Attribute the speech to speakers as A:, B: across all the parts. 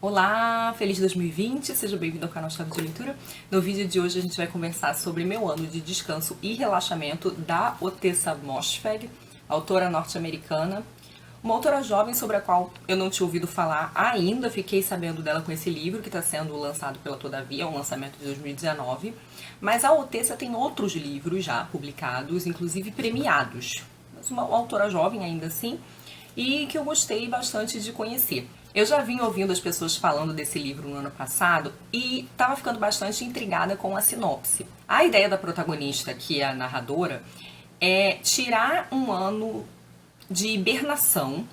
A: Olá, feliz 2020, seja bem-vindo ao canal Chave de Leitura. No vídeo de hoje a gente vai conversar sobre meu ano de descanso e relaxamento da Ottessa Moshfegh, autora norte-americana, uma autora jovem sobre a qual eu não tinha ouvido falar ainda, fiquei sabendo dela com esse livro que está sendo lançado pela Todavia, um lançamento de 2019, mas a Ottessa tem outros livros já publicados, inclusive premiados, mas uma autora jovem ainda assim, e que eu gostei bastante de conhecer. Eu já vim ouvindo as pessoas falando desse livro no ano passado e estava ficando bastante intrigada com a sinopse. A ideia da protagonista, que é a narradora, é tirar um ano de hibernação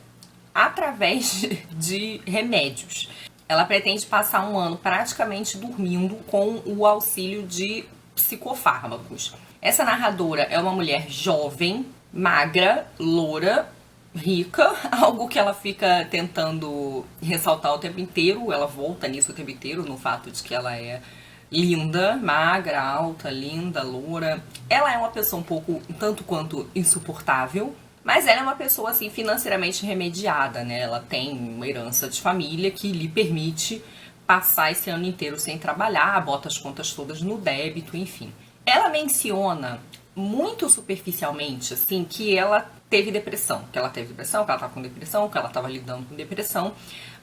A: através de remédios. Ela pretende passar um ano praticamente dormindo com o auxílio de psicofármacos. Essa narradora é uma mulher jovem, magra, loura, rica, algo que ela fica tentando ressaltar o tempo inteiro, ela volta nisso o tempo inteiro, no fato de que ela é linda, magra, alta, linda, loura. Ela é uma pessoa um pouco, tanto quanto insuportável, mas ela é uma pessoa assim financeiramente remediada, né? Ela tem uma herança de família que lhe permite passar esse ano inteiro sem trabalhar, bota as contas todas no débito, enfim. Ela menciona muito superficialmente, assim, que ela teve depressão, que ela estava com depressão, que ela estava lidando com depressão,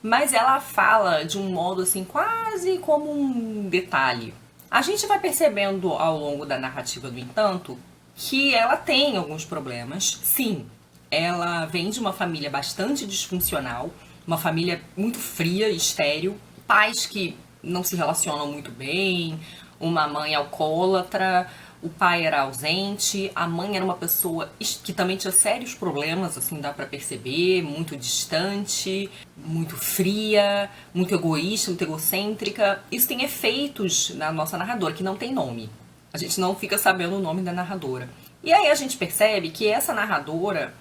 A: mas ela fala de um modo, assim, quase como um detalhe. A gente vai percebendo ao longo da narrativa, no entanto, que ela tem alguns problemas, sim. Ela vem de uma família bastante disfuncional, uma família muito fria, estéril, pais que não se relacionam muito bem, uma mãe alcoólatra, o pai era ausente, a mãe era uma pessoa que também tinha sérios problemas, assim, dá pra perceber, muito distante, muito fria, muito egoísta, muito egocêntrica. Isso tem efeitos na nossa narradora, que não tem nome. A gente não fica sabendo o nome da narradora. E aí a gente percebe que essa narradora,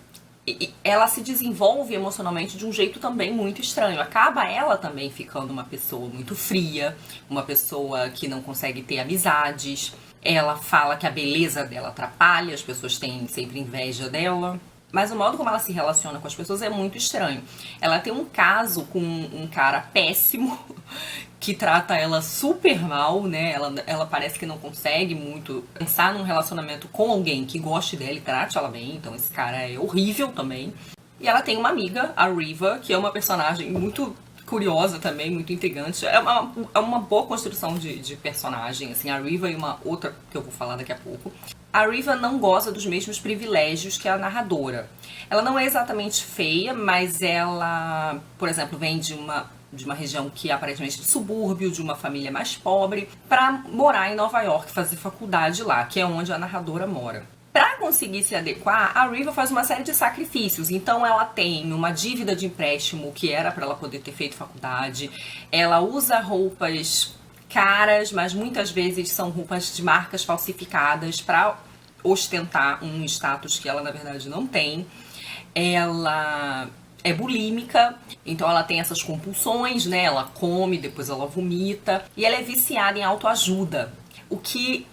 A: ela se desenvolve emocionalmente de um jeito também muito estranho. Acaba ela também ficando uma pessoa muito fria, uma pessoa que não consegue ter amizades. Ela fala que a beleza dela atrapalha, as pessoas têm sempre inveja dela. Mas o modo como ela se relaciona com as pessoas é muito estranho. Ela tem um caso com um cara péssimo, que trata ela super mal, né? Ela parece que não consegue muito pensar num relacionamento com alguém que goste dela e trate ela bem. Então esse cara é horrível também. E ela tem uma amiga, a Riva, que é uma personagem muito curiosa também, muito intrigante. É uma boa construção de personagem, assim, a Riva e uma outra que eu vou falar daqui a pouco. A Riva não goza dos mesmos privilégios que a narradora. Ela não é exatamente feia, mas ela, por exemplo, vem de uma região que é aparentemente de subúrbio, de uma família mais pobre, para morar em Nova York, fazer faculdade lá, que é onde a narradora mora. Para conseguir se adequar, a Riva faz uma série de sacrifícios. Então ela tem uma dívida de empréstimo que era para ela poder ter feito faculdade. Ela usa roupas caras, mas muitas vezes são roupas de marcas falsificadas para ostentar um status que ela na verdade não tem. Ela é bulímica, então ela tem essas compulsões, né? Ela come, depois ela vomita. E ela é viciada em autoajuda, o que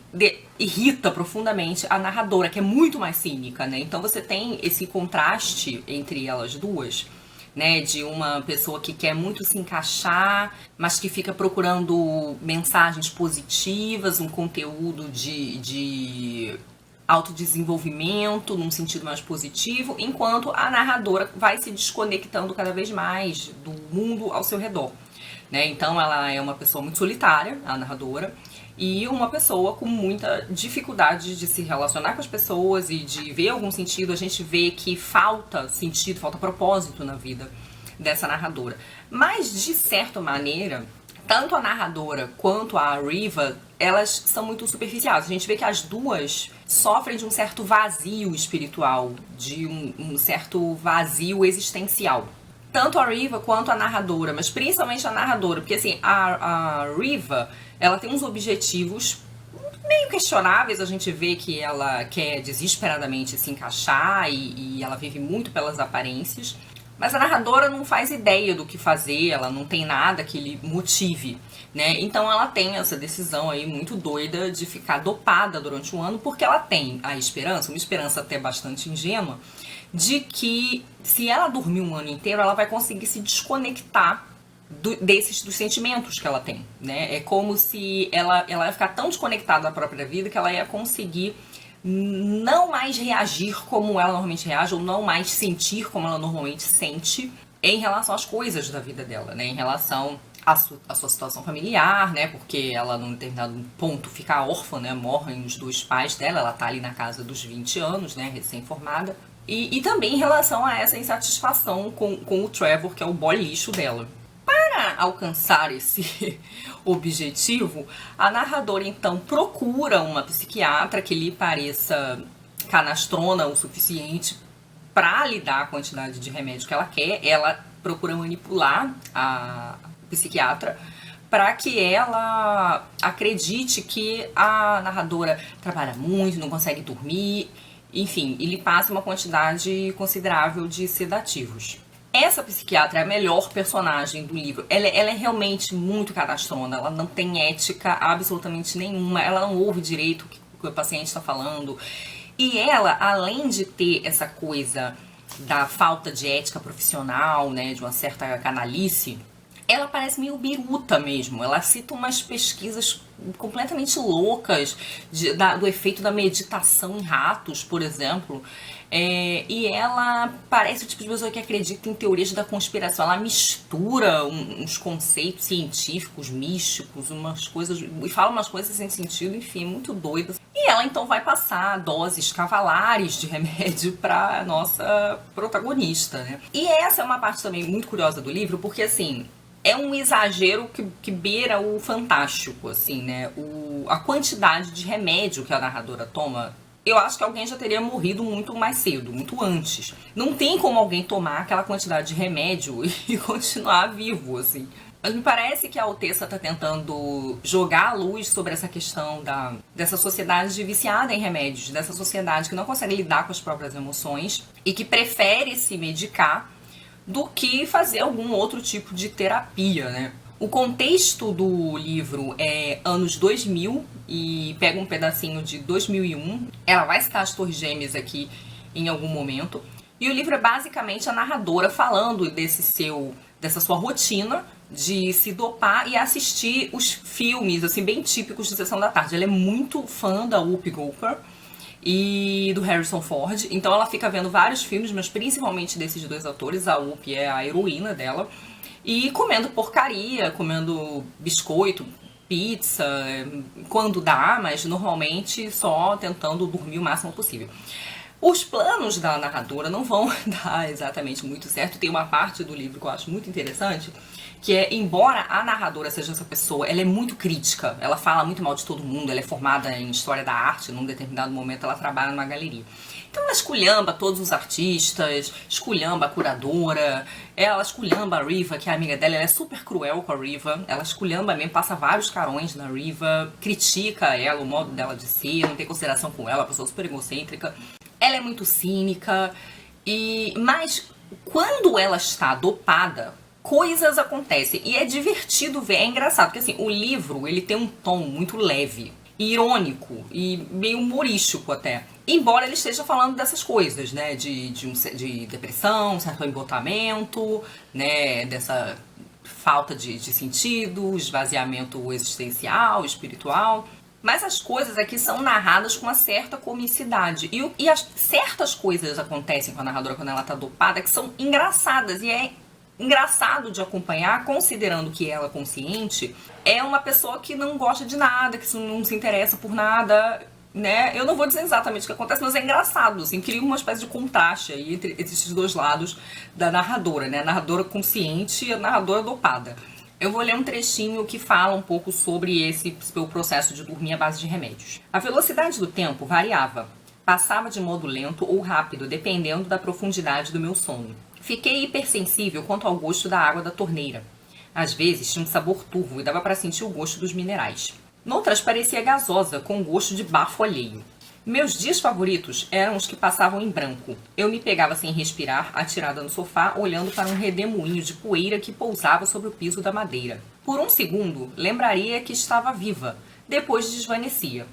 A: irrita profundamente a narradora, que é muito mais cínica, né? Então você tem esse contraste entre elas duas, né? De uma pessoa que quer muito se encaixar, mas que fica procurando mensagens positivas, um conteúdo de autodesenvolvimento, num sentido mais positivo, enquanto a narradora vai se desconectando cada vez mais do mundo ao seu redor, né? Então ela é uma pessoa muito solitária, a narradora, e uma pessoa com muita dificuldade de se relacionar com as pessoas e de ver algum sentido. A gente vê que falta sentido, falta propósito na vida dessa narradora. Mas, de certa maneira, tanto a narradora quanto a Riva, elas são muito superficiais. A gente vê que as duas sofrem de um certo vazio espiritual, de um certo vazio existencial. Tanto a Riva quanto a narradora, mas principalmente a narradora, porque assim, a Riva, ela tem uns objetivos meio questionáveis. A gente vê que ela quer desesperadamente se encaixar e ela vive muito pelas aparências, mas a narradora não faz ideia do que fazer, ela não tem nada que lhe motive, né? Então ela tem essa decisão aí muito doida de ficar dopada durante um ano, porque ela tem a esperança, uma esperança até bastante ingênua, de que se ela dormir um ano inteiro, ela vai conseguir se desconectar dos sentimentos que ela tem, né? É como se ela ia ficar tão desconectada da própria vida que ela ia conseguir não mais reagir como ela normalmente reage, ou não mais sentir como ela normalmente sente em relação às coisas da vida dela, né? Em relação à sua situação familiar, né? Porque ela, num determinado ponto, fica órfã, né? Morrem os dois pais dela, ela tá ali na casa dos 20 anos, né? Recém-formada. E também em relação a essa insatisfação com o Trevor, que é o boy lixo dela. Para alcançar esse objetivo, a narradora então procura uma psiquiatra que lhe pareça canastrona o suficiente para lhe dar a quantidade de remédio que ela quer. Ela procura manipular a psiquiatra para que ela acredite que a narradora trabalha muito, não consegue dormir, enfim, e lhe passa uma quantidade considerável de sedativos. Essa psiquiatra é a melhor personagem do livro. Ela é realmente muito cadastrona, ela não tem ética absolutamente nenhuma, ela não ouve direito o que o paciente está falando. E ela, além de ter essa coisa da falta de ética profissional, né, de uma certa canalice, ela parece meio biruta mesmo. Ela cita umas pesquisas completamente loucas do efeito da meditação em ratos, por exemplo. E ela parece o tipo de pessoa que acredita em teorias da conspiração. Ela mistura uns conceitos científicos, místicos, umas coisas, e fala umas coisas sem sentido, enfim, muito doidas. E ela então vai passar doses cavalares de remédio para nossa protagonista, né? E essa é uma parte também muito curiosa do livro, porque assim, é um exagero que beira o fantástico, assim, né? A quantidade de remédio que a narradora toma, eu acho que alguém já teria morrido muito mais cedo, muito antes. Não tem como alguém tomar aquela quantidade de remédio e continuar vivo, assim. Mas me parece que a Ottessa está tentando jogar a luz sobre essa questão dessa sociedade viciada em remédios, dessa sociedade que não consegue lidar com as próprias emoções e que prefere se medicar do que fazer algum outro tipo de terapia, né? O contexto do livro é anos 2000 e pega um pedacinho de 2001. Ela vai citar as Torres Gêmeas aqui em algum momento. E o livro é basicamente a narradora falando dessa sua rotina de se dopar e assistir os filmes, assim, bem típicos de Sessão da Tarde. Ela é muito fã da Whoopi Goldberg e do Harrison Ford, então ela fica vendo vários filmes, mas principalmente desses dois atores. A Whoopi é a heroína dela, e comendo porcaria, comendo biscoito, pizza, quando dá, mas normalmente só tentando dormir o máximo possível. Os planos da narradora não vão dar exatamente muito certo. Tem uma parte do livro que eu acho muito interessante, que é, embora a narradora seja essa pessoa, ela é muito crítica, ela fala muito mal de todo mundo, ela é formada em História da Arte, num determinado momento ela trabalha numa galeria. Então ela esculhamba todos os artistas, esculhamba a curadora, ela esculhamba a Riva, que é a amiga dela, ela é super cruel com a Riva, ela esculhamba mesmo, passa vários carões na Riva, critica ela, o modo dela de ser, não tem consideração com ela, uma pessoa super egocêntrica. Ela é muito cínica, mas quando ela está dopada, coisas acontecem. E é divertido ver, é engraçado, porque assim, o livro ele tem um tom muito leve, irônico e meio humorístico até. Embora ele esteja falando dessas coisas, né, de depressão, certo embotamento, né, dessa falta de sentido, esvaziamento existencial, espiritual. Mas as coisas aqui são narradas com uma certa comicidade. E certas coisas acontecem com a narradora quando ela tá dopada que são engraçadas. E é engraçado de acompanhar, considerando que ela, consciente, é uma pessoa que não gosta de nada, que não se interessa por nada, né? Eu não vou dizer exatamente o que acontece, mas é engraçado, assim, cria uma espécie de contraste aí entre esses dois lados da narradora, né? A narradora consciente e a narradora dopada. Eu vou ler um trechinho que fala um pouco sobre esse processo de dormir à base de remédios. A velocidade do tempo variava. Passava de modo lento ou rápido, dependendo da profundidade do meu sono. Fiquei hipersensível quanto ao gosto da água da torneira. Às vezes tinha um sabor turvo e dava para sentir o gosto dos minerais. Noutras parecia gasosa, com gosto de bafo alheio. Meus dias favoritos eram os que passavam em branco. Eu me pegava sem respirar, atirada no sofá, olhando para um redemoinho de poeira que pousava sobre o piso da madeira. Por um segundo, lembraria que estava viva, depois desvanecia.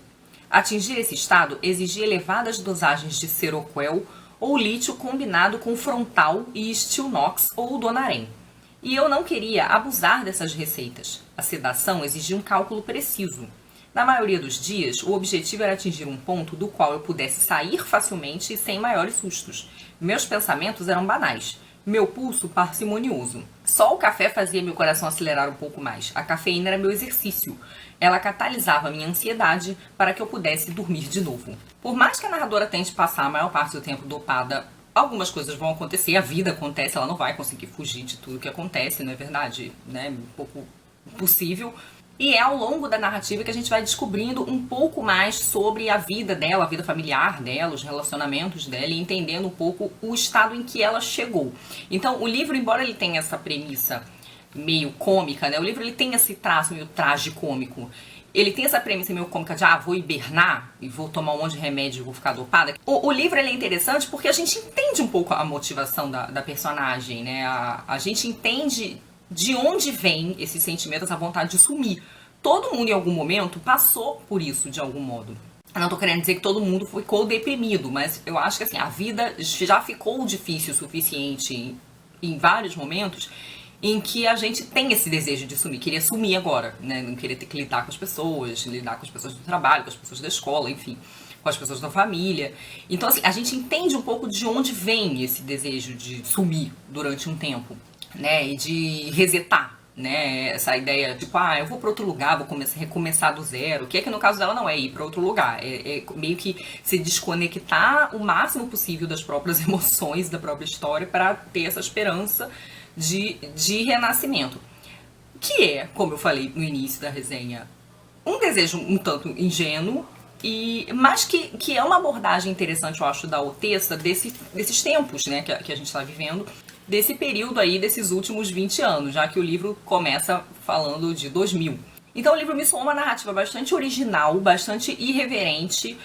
A: Atingir esse estado exigia elevadas dosagens de Seroquel ou lítio combinado com Frontal e Stilnox ou Donarém. E eu não queria abusar dessas receitas. A sedação exigia um cálculo preciso. Na maioria dos dias, o objetivo era atingir um ponto do qual eu pudesse sair facilmente e sem maiores sustos. Meus pensamentos eram banais. Meu pulso parcimonioso. Só o café fazia meu coração acelerar um pouco mais. A cafeína era meu exercício. Ela catalisava minha ansiedade para que eu pudesse dormir de novo. Por mais que a narradora tente passar a maior parte do tempo dopada, algumas coisas vão acontecer, a vida acontece, ela não vai conseguir fugir de tudo que acontece, não é verdade? Né? Um pouco impossível. E é ao longo da narrativa que a gente vai descobrindo um pouco mais sobre a vida dela, a vida familiar dela, os relacionamentos dela e entendendo um pouco o estado em que ela chegou. Então, o livro, embora ele tenha essa premissa meio cômica, né? O livro ele tem esse traço meio tragicômico. Ele tem essa premissa meio cômica de, vou hibernar e vou tomar um monte de remédio e vou ficar dopada. O livro ele é interessante porque a gente entende um pouco a motivação da personagem, né? A gente entende de onde vem esse sentimento, essa vontade de sumir. Todo mundo em algum momento passou por isso de algum modo. Eu não tô querendo dizer que todo mundo ficou deprimido, mas eu acho que assim, a vida já ficou difícil o suficiente em vários momentos em que a gente tem esse desejo de sumir, queria sumir agora, né? Não queria ter que lidar com as pessoas, lidar com as pessoas do trabalho, com as pessoas da escola, enfim, com as pessoas da família. Então assim, a gente entende um pouco de onde vem esse desejo de sumir durante um tempo, né, e de resetar, né, essa ideia de, tipo, eu vou para outro lugar, vou recomeçar do zero, que é que no caso dela não é ir para outro lugar, é meio que se desconectar o máximo possível das próprias emoções, da própria história, para ter essa esperança de renascimento. Que é, como eu falei no início da resenha, um desejo um tanto ingênuo, mas que é uma abordagem interessante, eu acho, da Otessa, desses tempos, né, que a gente está vivendo, desse período aí, desses últimos 20 anos, já que o livro começa falando de 2000. Então o livro me soou uma narrativa bastante original, bastante irreverente,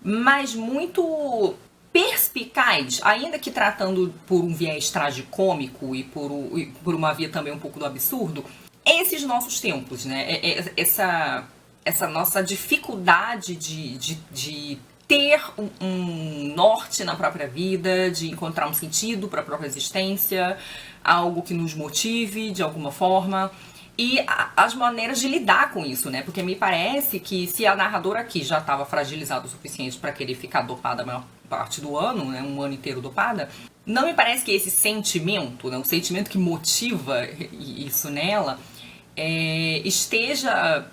A: mas muito perspicaz, ainda que tratando por um viés tragicômico e por uma via também um pouco do absurdo, esses nossos tempos, né? Essa nossa dificuldade de ter um norte na própria vida, de encontrar um sentido para a própria existência, algo que nos motive de alguma forma, e as maneiras de lidar com isso, né? Porque me parece que se a narradora aqui já estava fragilizada o suficiente para querer ficar dopada a maior parte do ano, né, um ano inteiro dopada, não me parece que esse sentimento, né, o sentimento que motiva isso nela, esteja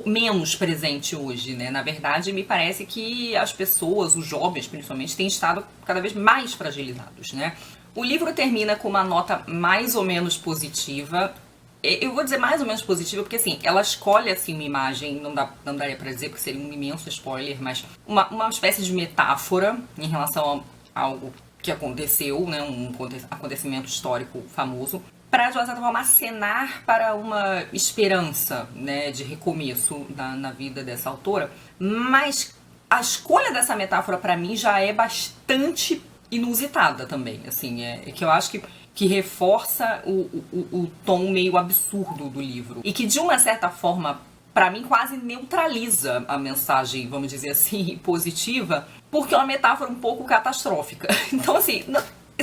A: menos presente hoje, né? Na verdade, me parece que as pessoas, os jovens principalmente, têm estado cada vez mais fragilizados, né? O livro termina com uma nota mais ou menos positiva. Eu vou dizer mais ou menos positiva porque, assim, ela escolhe, assim, uma imagem, não daria pra dizer porque seria um imenso spoiler, mas uma espécie de metáfora em relação a algo que aconteceu, né? Um acontecimento histórico famoso, para, de certa forma, acenar para uma esperança, né, de recomeço na vida dessa autora. Mas a escolha dessa metáfora, para mim, já é bastante inusitada também. Assim, que eu acho que reforça o tom meio absurdo do livro. E que, de uma certa forma, para mim, quase neutraliza a mensagem, vamos dizer assim, positiva, porque é uma metáfora um pouco catastrófica. Então, assim,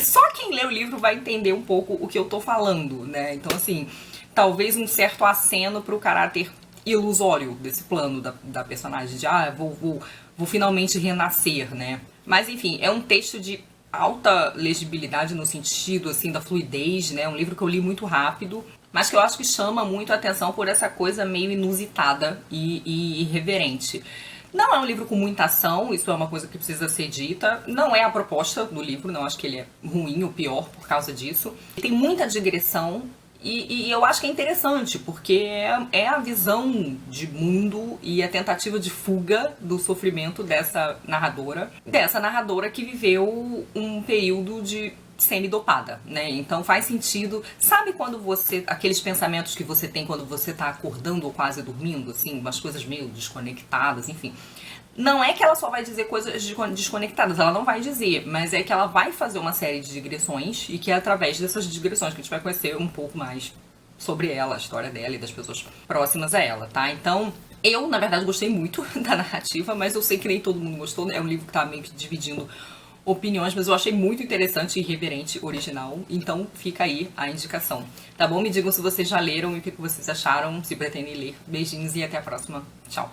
A: só quem lê o livro vai entender um pouco o que eu tô falando, né? Então, assim, talvez um certo aceno pro caráter ilusório desse plano da personagem, de vou finalmente renascer, né? Mas, enfim, é um texto de alta legibilidade no sentido, assim, da fluidez, né? Um livro que eu li muito rápido, mas que eu acho que chama muito a atenção por essa coisa meio inusitada e irreverente. Não é um livro com muita ação, isso é uma coisa que precisa ser dita. Não é a proposta do livro, não acho que ele é ruim ou pior por causa disso. Tem muita digressão e eu acho que é interessante, porque é a visão de mundo e a tentativa de fuga do sofrimento dessa narradora que viveu um período de semi-dopada, né? Então faz sentido. Sabe quando aqueles pensamentos que você tem quando você tá acordando ou quase dormindo, assim, umas coisas meio desconectadas, enfim. Não é que ela só vai dizer coisas desconectadas, ela não vai dizer, mas é que ela vai fazer uma série de digressões e que é através dessas digressões que a gente vai conhecer um pouco mais sobre ela, a história dela e das pessoas próximas a ela, tá? Então, eu, na verdade, gostei muito da narrativa, mas eu sei que nem todo mundo gostou, é um livro que tá meio que dividindo opiniões, mas eu achei muito interessante, irreverente, original. Então fica aí a indicação. Tá bom? Me digam se vocês já leram e o que vocês acharam, se pretendem ler. Beijinhos e até a próxima. Tchau!